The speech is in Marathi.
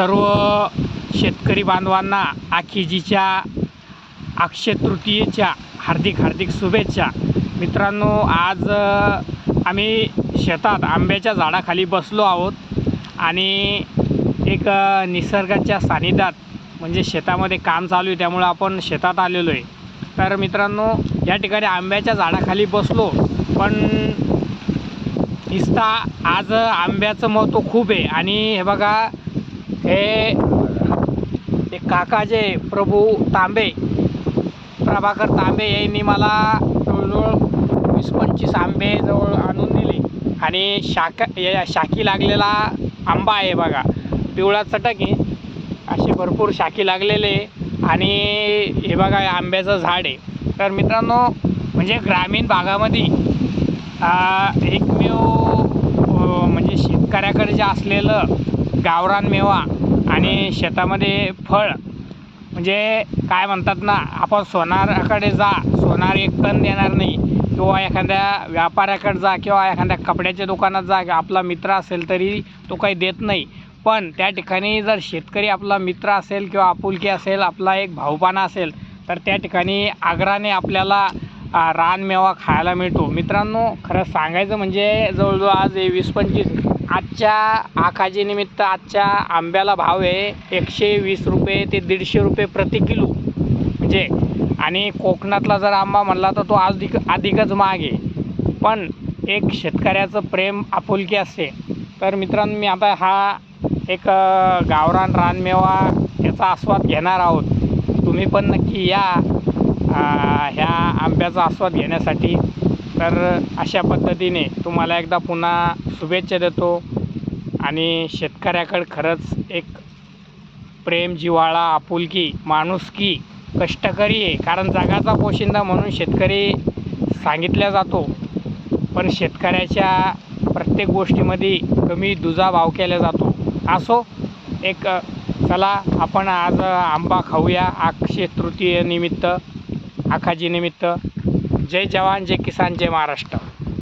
सर्व शेतकरी बांधवांना आखीजीच्या अक्षय तृतीयेच्या हार्दिक हार्दिक शुभेच्छा. मित्रांनो, आज आम्ही शेतात आंब्याच्या झाडाखाली बसलो आहोत आणि एक निसर्गाच्या सानिध्यात म्हणजे शेतामध्ये काम चालू आहे, त्यामुळे आपण शेतात आलेलो आहे. तर मित्रांनो, या ठिकाणी आंब्याच्या झाडाखाली बसलो, पण दिसता आज आंब्याचं महत्त्व खूप आहे. आणि हे बघा, हे काका जे प्रभू तांबे, प्रभाकर तांबे यांनी मला जवळजवळ 20-25 आंबे जवळ आणून दिले. आणि शाखी लागलेला आंबा आहे बघा, पिवळा चटक आहे, असे भरपूर शाखी लागलेले. आणि हे बघा, आंब्याचं झाड आहे. तर मित्रांनो, म्हणजे ग्रामीण भागामध्ये एकमेव म्हणजे शेतकऱ्याकडे जे असलेलं गावरान मेवा आणि शेतामध्ये फळ, म्हणजे काय म्हणतात ना, आपण सोनाराकडे जा, सोनार एक कण देणार नाही, किंवा एखाद्या व्यापाऱ्याकडे जा किंवा एखाद्या कपड्याच्या दुकानात जा, आपला मित्र असेल तरी तो काही देत नाही. पण त्या ठिकाणी जर शेतकरी आपला मित्र असेल किंवा आपुलकी असेल, आपला एक भाऊपाना असेल, तर त्या ठिकाणी आग्रहाने आपल्याला रानमेवा खायला मिळतो. मित्रांनो, खरं सांगायचं म्हणजे जवळजवळ आज 20-25 आजच्या आखाजीनिमित्त आजच्या आंब्याला भाव आहे 120 रुपये ते 150 रुपये प्रति किलो म्हणजे. आणि कोकणातला जर आंबा म्हणला तर तो अधिकच महाग आहे. पण एक शेतकऱ्याचं प्रेम आपुलकी असते. तर मित्रांनो, मी आता हा एक गावरान रानमेवा याचा आस्वाद घेणार आहोत. तुम्ही पण नक्की या ह्या आंब्याचा आस्वाद घेण्यासाठी. तर अशा पद्धतीने तुम्हाला एकदा पुन्हा शुभेच्छा देतो. आणि शेतकऱ्याकडे खरंच एक प्रेम, जिव्हाळा, आपुलकी, माणुसकी, कष्टकरी आहे. कारण जगाचा पोशिंदा म्हणून शेतकरी सांगितला जातो, पण शेतकऱ्याच्या प्रत्येक गोष्टीमध्ये कमी दुजा भाव केला जातो. असो, एक चला आपण आज आंबा खाऊया अक्षय तृतीयेनिमित्त, आखाजीनिमित्त. जय जवान, जय किसान, जय महाराष्ट्र.